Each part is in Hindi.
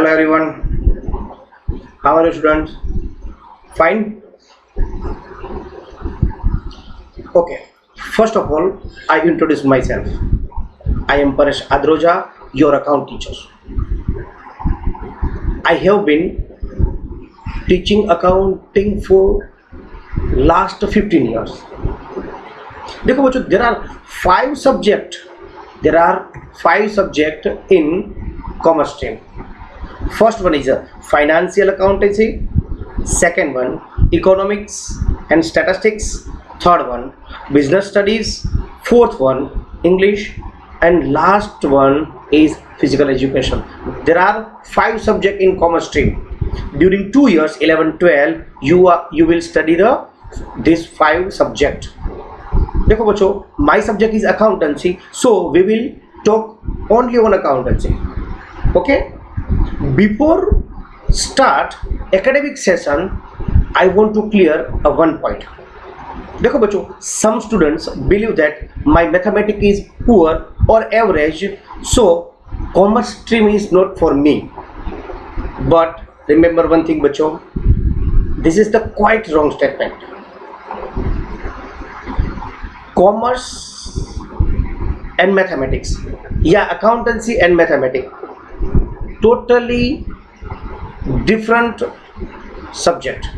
Hello everyone. How are you students? Fine? Okay. First of all, I introduce myself. I am Paresh Adroja, your account teacher. I have been teaching accounting for last 15 years. देखो बच्चों, there are five subject in commerce stream. First one is a financial accountancy, second one economics and statistics, third one business studies, fourth one English, and last one is physical education. There are five subjects in commerce stream. During 2 years 11-12 you will study this five subject. देखो बच्चों, my subject is accountancy, so we will talk only on accountancy. Okay, before start academic session I want to clear one point. देखो बच्चों, some students believe that my mathematics is poor or average, so commerce stream is not for me. But remember one thing बच्चों, this is the quite wrong statement. Commerce and mathematics, accountancy and mathematics, totally different subject.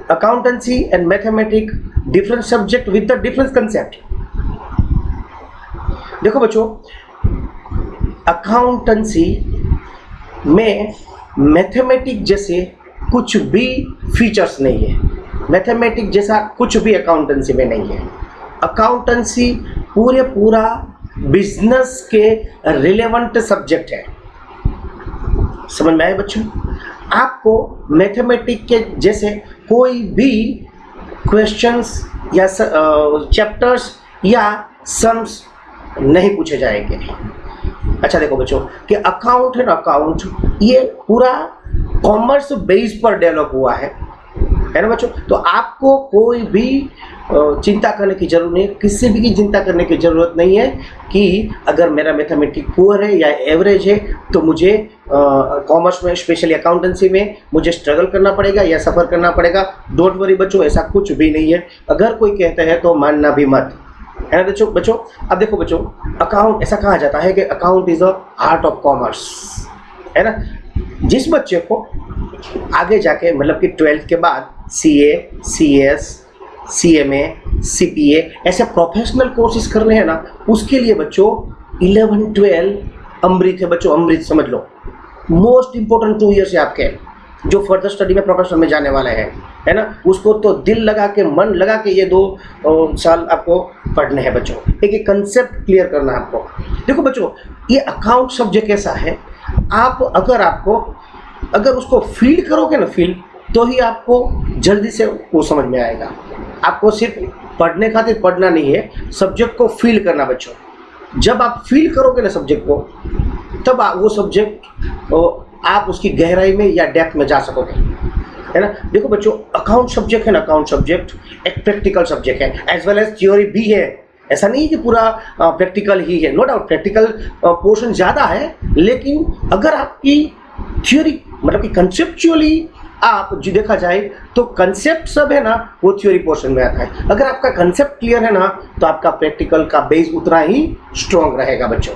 Accountancy and mathematics different subject with the different concept. देखो बच्चों, अकाउंटेंसी में मैथमेटिक्स जैसे कुछ भी फीचर्स नहीं है. मैथमेटिक्स जैसा कुछ भी अकाउंटेंसी में नहीं है. अकाउंटेंसी पूरा बिजनेस के रिलेवेंट सब्जेक्ट है. समझ में आए बच्चों? आपको मैथमेटिक्स के जैसे कोई भी क्वेश्चंस या चैप्टर्स या सम्स नहीं पूछे जाएंगे. अच्छा देखो बच्चों कि अकाउंट है ना, अकाउंट ये पूरा कॉमर्स बेस पर डेवलप हुआ है ना बच्चों. तो आपको कोई भी चिंता करने की जरूरत नहीं है, किसी भी की चिंता करने की ज़रूरत नहीं है कि अगर मेरा मैथमेटिक्स पुअर है या एवरेज है तो मुझे कॉमर्स में स्पेशली अकाउंटेंसी में मुझे स्ट्रगल करना पड़ेगा या सफ़र करना पड़ेगा. डोंट वरी बच्चों, ऐसा कुछ भी नहीं है. अगर कोई कहता है तो मानना भी मत, है ना बच्चों. अब देखो बच्चों, अकाउंट ऐसा कहा जाता है कि account is a art of commerce, है ना. जिस बच्चे को आगे जाके मतलब कि 12th के बाद CA, CS, CMA, CPA ऐसे प्रोफेशनल कोर्सेज करने हैं ना, उसके लिए बच्चों 11-12 अमृत है बच्चों. अमृत समझ लो. मोस्ट इंपॉर्टेंट 2 ईयर्स है आपके, जो फर्दर स्टडी में प्रोफेशनल में जाने वाले हैं, है ना. उसको तो दिल लगा के मन लगा के ये 2 साल आपको पढ़ने हैं बच्चों. एक कंसेप्ट क्लियर करना है आपको. देखो बच्चों, ये अकाउंट सब्जेक्ट कैसा है, आप अगर उसको फील करोगे ना, फील तो ही आपको जल्दी से वो समझ में आएगा. आपको सिर्फ पढ़ने खातिर पढ़ना नहीं है, सब्जेक्ट को फील करना बच्चों. जब आप फील करोगे ना सब्जेक्ट को, तब वो सब्जेक्ट आप उसकी गहराई में या डेप्थ में जा सकोगे, है ना. देखो बच्चों, अकाउंट सब्जेक्ट है ना, अकाउंट सब्जेक्ट एक प्रैक्टिकल सब्जेक्ट है एज वेल एज थ्योरी भी है. ऐसा नहीं है कि पूरा प्रैक्टिकल ही है. नो डाउट प्रैक्टिकल पोर्शन ज़्यादा है, लेकिन अगर आपकी थ्योरी मतलब कि कंसेप्चुअली आप जो देखा जाए तो कंसेप्ट सब है ना वो थ्योरी पोर्शन में आता है. अगर आपका कंसेप्ट क्लियर है ना तो आपका प्रैक्टिकल का बेस उतना ही स्ट्रॉन्ग रहेगा बच्चों.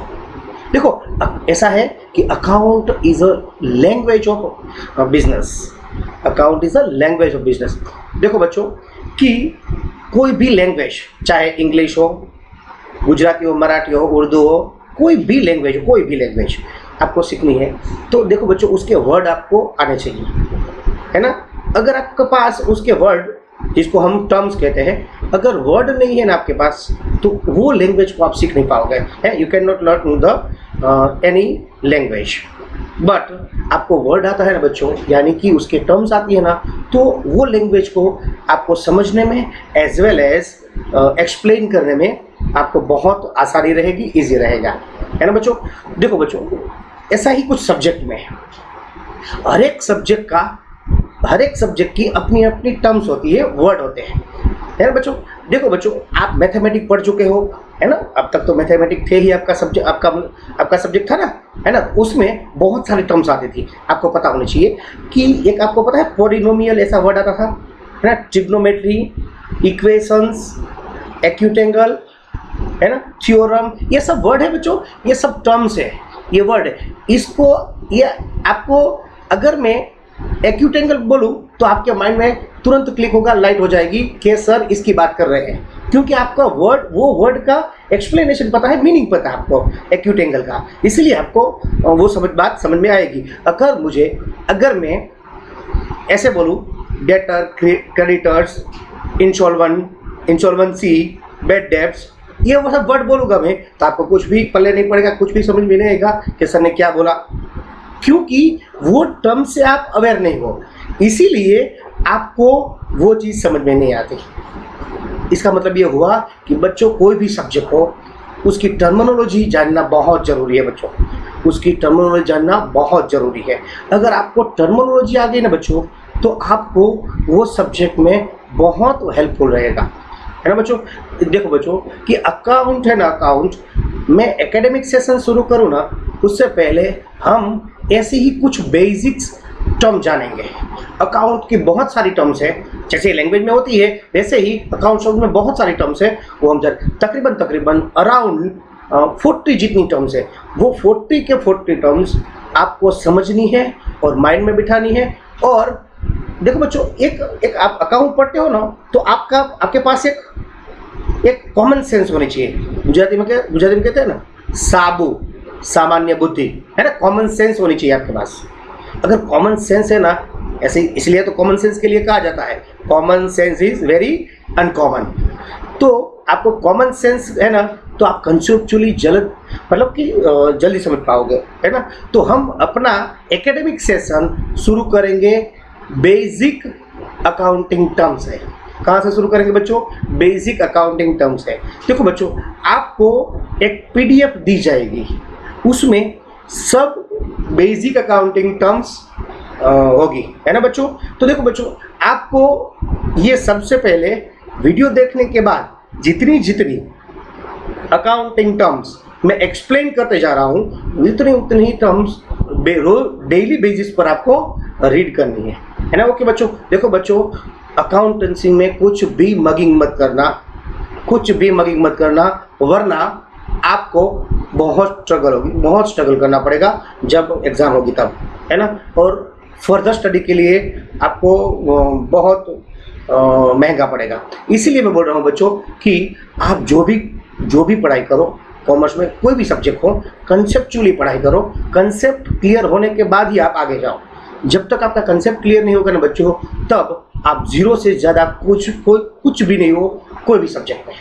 देखो ऐसा है कि account is a language of business. Account is a language of business. देखो बच्चों कि कोई भी लैंग्वेज, चाहे इंग्लिश हो, गुजराती हो, मराठी हो, उर्दू हो, कोई भी लैंग्वेज आपको सीखनी है तो देखो बच्चों उसके वर्ड आपको आने चाहिए, है ना. अगर आपके पास उसके वर्ड, जिसको हम टर्म्स कहते हैं, अगर वर्ड नहीं है ना आपके पास तो वो लैंग्वेज को आप सीख नहीं पाओगे. You can not learn the any language. But आपको वर्ड आता है ना बच्चों, यानी कि उसके टर्म्स आती है ना, तो वो लैंग्वेज को आपको समझने में एज वेल एज एक्सप्लेन करने में आपको बहुत आसानी रहेगी, इजी रहेगा, है ना बच्चों. देखो बच्चों, ऐसा ही कुछ सब्जेक्ट में है. हर एक सब्जेक्ट की अपनी अपनी टर्म्स होती है, वर्ड होते हैं, है ना बच्चों. देखो बच्चों, आप मैथमेटिक्स पढ़ चुके हो, है ना. अब तक तो मैथमेटिक्स थे ही आपका सब्जेक्ट, आपका सब्जेक्ट था ना. है ना, उसमें बहुत सारी टर्म्स आती थी। आपको पता होनी चाहिए कि एक आपको पता है पॉलिनोमियल ऐसा वर्ड आता था, है ना, ट्रिग्नोमेट्री, इक्वेशंस, एक्यूट एंगल, है ना, थ्योरम, ये सब वर्ड है बच्चों, ये सब टर्म्स है, ये वर्ड है। इसको ये आपको अगर मैं एक्यूट एंगल बोलूँ तो आपके माइंड में तुरंत क्लिक होगा, लाइट हो जाएगी कि सर इसकी बात कर रहे हैं, क्योंकि आपका वर्ड वो वर्ड का एक्सप्लेनेशन पता है, मीनिंग पता है आपको एक्यूट एंगल का, इसलिए आपको वो बात समझ में आएगी। अगर मैं ऐसे बोलूँ debtor, creditors, insolvency, bad debts, ये वो सब वर्ड बोलूँगा मैं तो आपको कुछ भी पल्ले नहीं पड़ेगा, कुछ भी समझ में नहीं आएगा कि सर ने क्या बोला, क्योंकि वो टर्म से आप अवेयर नहीं हो, इसीलिए आपको वो चीज़ समझ में नहीं आती। इसका मतलब ये हुआ कि बच्चों कोई भी सब्जेक्ट हो उसकी टर्मिनोलॉजी जानना बहुत ज़रूरी है बच्चों, उसकी टर्मिनोलॉजी जानना बहुत ज़रूरी है। अगर आपको टर्मिनोलॉजी आ गई ना बच्चों तो आपको वो सब्जेक्ट में बहुत हेल्पफुल रहेगा, है ना बच्चों। देखो बच्चों कि अकाउंट है ना, अकाउंट मैं एकेडमिक सेशन शुरू करूँ ना उससे पहले हम ऐसे ही कुछ बेसिक्स टर्म जानेंगे। अकाउंट की बहुत सारी टर्म्स है, जैसे लैंग्वेज में होती है वैसे ही अकाउंट शब्द में बहुत सारी टर्म्स है, वो हम तकरीबन अराउंड 40 जितनी टर्म्स है, वो 40 के 40 टर्म्स आपको समझनी है और माइंड में बिठानी है। और देखो बच्चों एक आप अकाउंट पढ़ते हो ना तो आपके पास एक कॉमन सेंस होनी चाहिए। गुजराती में कहते हैं ना साबु, सामान्य बुद्धि, है ना, कॉमन सेंस होनी चाहिए आपके पास। अगर कॉमन सेंस है ना, ऐसे इसलिए तो कॉमन सेंस के लिए कहा जाता है common sense is very uncommon. तो आपको कॉमन सेंस है ना तो आप कंसेप्चुअली जल्दी समझ पाओगे, है ना। तो हम अपना एकेडमिक सेशन शुरू करेंगे बेसिक अकाउंटिंग टर्म्स है। कहाँ से शुरू करेंगे बच्चों? बेसिक अकाउंटिंग टर्म्स है। देखो बच्चों आपको एक पीडीएफ दी जाएगी, उसमें सब बेसिक अकाउंटिंग टर्म्स होगी, है ना बच्चों। तो देखो बच्चों आपको ये सबसे पहले वीडियो देखने के बाद जितनी अकाउंटिंग टर्म्स मैं एक्सप्लेन करते जा रहा हूँ उतनी ही टर्म्स डेली बेसिस पर आपको रीड करनी है ना। ओके बच्चों। देखो बच्चों अकाउंटेंसी में कुछ भी मगिंग मत करना, वरना आपको बहुत स्ट्रगल करना पड़ेगा जब एग्ज़ाम होगी तब, है ना। और फर्दर स्टडी के लिए आपको बहुत महंगा पड़ेगा। इसीलिए मैं बोल रहा हूँ बच्चों कि आप जो भी पढ़ाई करो, कॉमर्स में कोई भी सब्जेक्ट हो, कंसेप्चुअली पढ़ाई करो। कंसेप्ट क्लियर होने के बाद ही आप आगे जाओ। जब तक आपका कंसेप्ट क्लियर नहीं होगा ना बच्चों, तब आप जीरो से ज़्यादा कुछ भी नहीं हो कोई भी सब्जेक्ट में।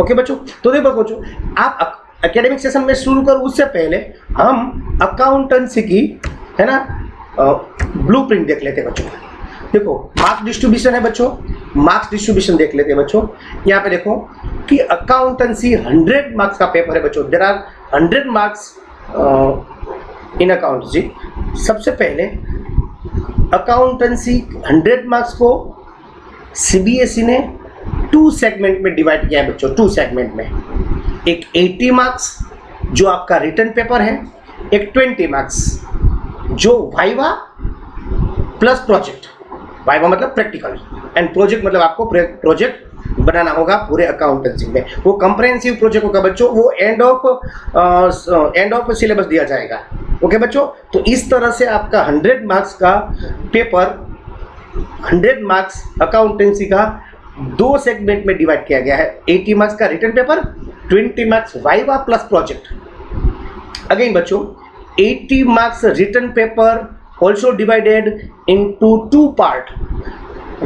ओके बच्चों। तो देखो बच्चों आप एकेडमिक सेशन में शुरू करो उससे पहले हम अकाउंटेंसी की, है ना, ब्लूप्रिंट देख लेते हैं बच्चों। देखो मार्क्स डिस्ट्रीब्यूशन है बच्चों, मार्क्स डिस्ट्रीब्यूशन देख लेते हैं बच्चों। यहाँ पे देखो कि अकाउंटेंसी 100 मार्क्स का पेपर है बच्चों। There are 100 marks in accountancy. सबसे पहले अकाउंटेंसी 100 मार्क्स को सीबीएसई ने 2 सेगमेंट में डिवाइड किया है बच्चों। 2 सेगमेंट में, एक 80 मार्क्स जो आपका रिटन पेपर है, एक 20 मार्क्स जो वाइवा प्लस प्रोजेक्ट। वाइवा मतलब प्रैक्टिकल एंड प्रोजेक्ट मतलब आपको प्रोजेक्ट बनाना होगा पूरे अकाउंटेंसी में। वो कंप्रेहेंसिव प्रोजेक्ट होगा बच्चों, वो एंड ऑफ सिलेबस दिया जाएगा। ओके बच्चों। तो इस तरह से आपका 100 मार्क्स का पेपर, 100 मार्क्स अकाउंटेंसी का 2 सेगमेंट में डिवाइड किया गया है। 80 मार्क्स का written paper, 20 marks viva plus project. Again बच्चों 80 marks written paper also divided into 2 parts.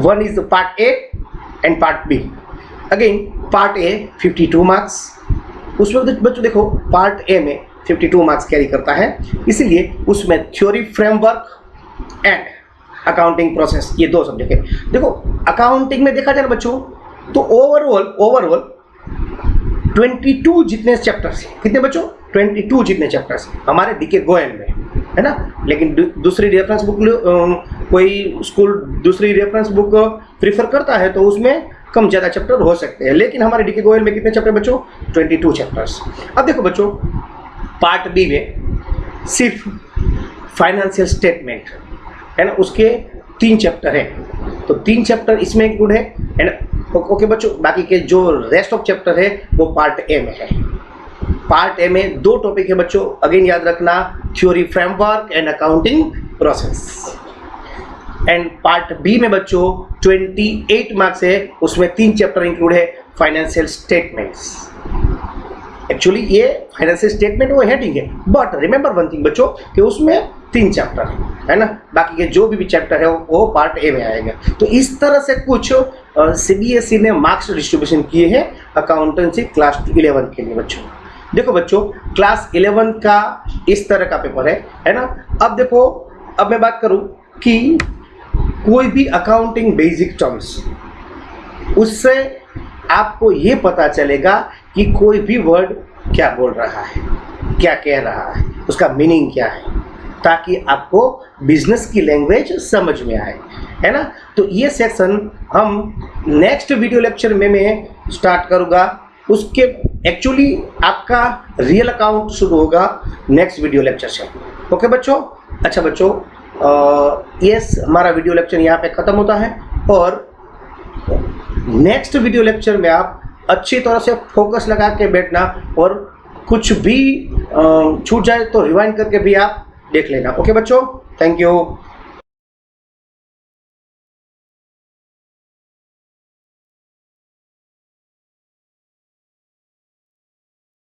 One is the part A and part B. Again part A 52 marks. उसमें बच्चों देखो part A में 52 मार्क्स कैरी करता है, इसीलिए उसमें theory, framework and accounting process, ये 2 सब्जेक्ट है। देखो अकाउंटिंग में देखा जाए ना बच्चों तो ओवरऑल 22 जितने चैप्टर्स हैं। कितने बच्चों? 22 जितने चैप्टर्स हमारे डीके गोयल में, है ना। लेकिन दूसरी रेफरेंस बुक, कोई स्कूल दूसरी रेफरेंस बुक प्रीफर करता है तो उसमें कम ज़्यादा चैप्टर हो सकते हैं, लेकिन हमारे डीके गोयल में कितने चैप्टर बच्चों? 22 चैप्टर्स। अब देखो बच्चों पार्ट बी में सिर्फ फाइनेंशियल स्टेटमेंट है ना, उसके 3 चैप्टर है, तो 3 चैप्टर इसमें इंक्लूड है ना। ओके बच्चों, बाकी के जो रेस्ट ऑफ चैप्टर है वो पार्ट ए में है। पार्ट ए में 2 टॉपिक है बच्चों, अगेन याद रखना, theory framework and accounting process. And part B में बच्चों 28 मार्क्स है, उसमें 3 चैप्टर इंक्लूड है, फाइनेंशियल स्टेटमेंट्स। एक्चुअली ये फाइनेंशियल स्टेटमेंट वो हेडिंग है, बट रिमेंबर वन थिंग बच्चों कि उसमें 3 चैप्टर है ना, बाकी के जो भी चैप्टर है वो पार्ट ए में आएगा। तो इस तरह से कुछ सीबीएसई ने मार्क्स डिस्ट्रीब्यूशन किए हैं अकाउंटेंसी क्लास 11 के लिए बच्चों। देखो बच्चों, क्लास 11 का इस तरह का पेपर है ना। अब देखो, अब मैं बात करूं कि कोई भी अकाउंटिंग बेसिक टर्म्स, उससे आपको ये पता चलेगा कि कोई भी वर्ड क्या बोल रहा है, क्या कह रहा है, उसका मीनिंग क्या है, ताकि आपको बिजनेस की लैंग्वेज समझ में आए, है ना। तो ये सेक्शन हम नेक्स्ट वीडियो लेक्चर में मैं स्टार्ट करूँगा। उसके एक्चुअली आपका रियल अकाउंट शुरू होगा नेक्स्ट वीडियो लेक्चर से। ओके बच्चों, अच्छा बच्चों, यस, हमारा वीडियो लेक्चर यहाँ पे ख़त्म होता है, और नेक्स्ट वीडियो लेक्चर में आप अच्छी तरह से फोकस लगा के बैठना, और कुछ भी छूट जाए तो रिवाइंड करके भी आप देख लेना। ओके बच्चों, थैंक यू।